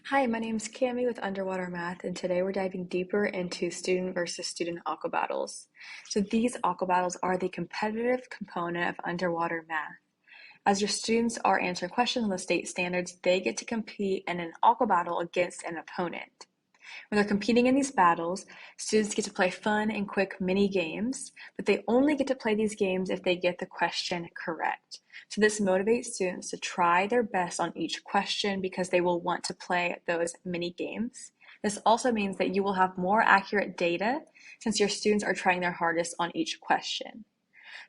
Hi, my name is Cami with Underwater Math, and today we're diving deeper into student versus student aqua battles. So these aqua battles are the competitive component of underwater math. As your students are answering questions on the state standards, they get to compete in an aqua battle against an opponent. When they're competing in these battles, students get to play fun and quick mini games, but they only get to play these games if they get the question correct. So this motivates students to try their best on each question because they will want to play those mini games. This also means that you will have more accurate data since your students are trying their hardest on each question.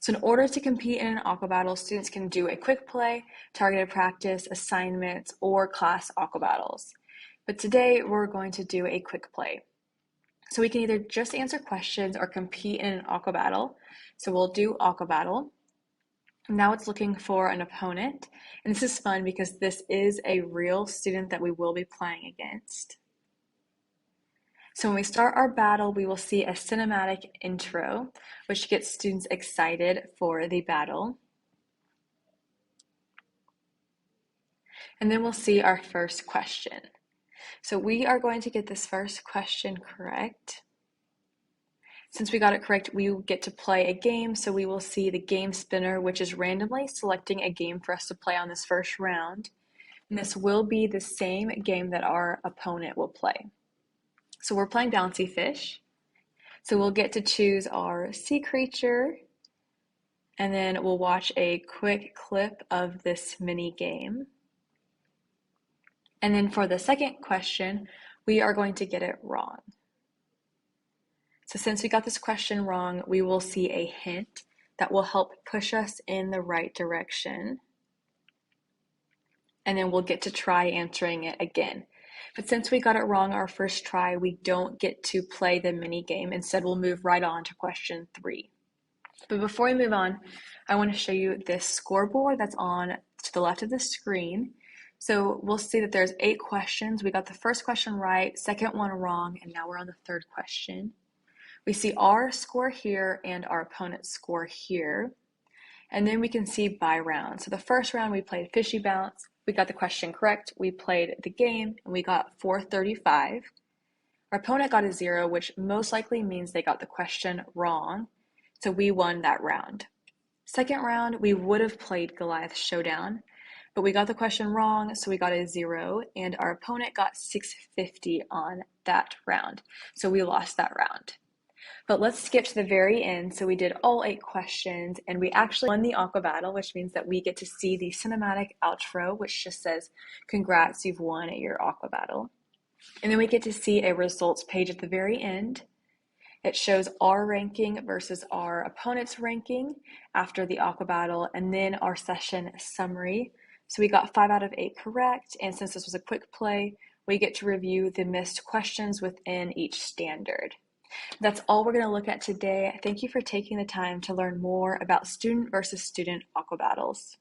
So in order to compete in an aqua battle, students can do a quick play, targeted practice, assignments, or class aqua battles. But today we're going to do a quick play. So we can either just answer questions or compete in an aqua battle. So we'll do aqua battle. Now it's looking for an opponent. And this is fun because this is a real student that we will be playing against. So when we start our battle, we will see a cinematic intro, which gets students excited for the battle. And then we'll see our first question. So we are going to get this first question correct. Since we got it correct, we will get to play a game. So we will see the game spinner, which is randomly selecting a game for us to play on this first round. And this will be the same game that our opponent will play. So we're playing Bouncy Fish. So we'll get to choose our sea creature, and then we'll watch a quick clip of this mini game. And then for the second question, we are going to get it wrong. So since we got this question wrong, we will see a hint that will help push us in the right direction. And then we'll get to try answering it again. But since we got it wrong our first try, we don't get to play the mini game. Instead, we'll move right on to question 3. But before we move on, I want to show you this scoreboard that's on to the left of the screen. So we'll see that there's 8 questions. We got the first question right, second one wrong, and now we're on the third question. We see our score here and our opponent's score here. And then we can see by round. So the first round we played Fishy Bounce. We got the question correct. We played the game and we got 435. Our opponent got a 0, which most likely means they got the question wrong. So we won that round. Second round, we would have played Goliath Showdown, but we got the question wrong, so we got a 0, and our opponent got 650 on that round. So we lost that round. But let's skip to the very end. So we did all 8 questions and we actually won the aqua battle, which means that we get to see the cinematic outro, which just says, congrats, you've won at your aqua battle. And then we get to see a results page at the very end. It shows our ranking versus our opponent's ranking after the aqua battle, and then our session summary. So we got 5 out of 8 correct. And since this was a quick play, we get to review the missed questions within each standard. That's all we're going to look at today. Thank you for taking the time to learn more about student versus student aqua battles.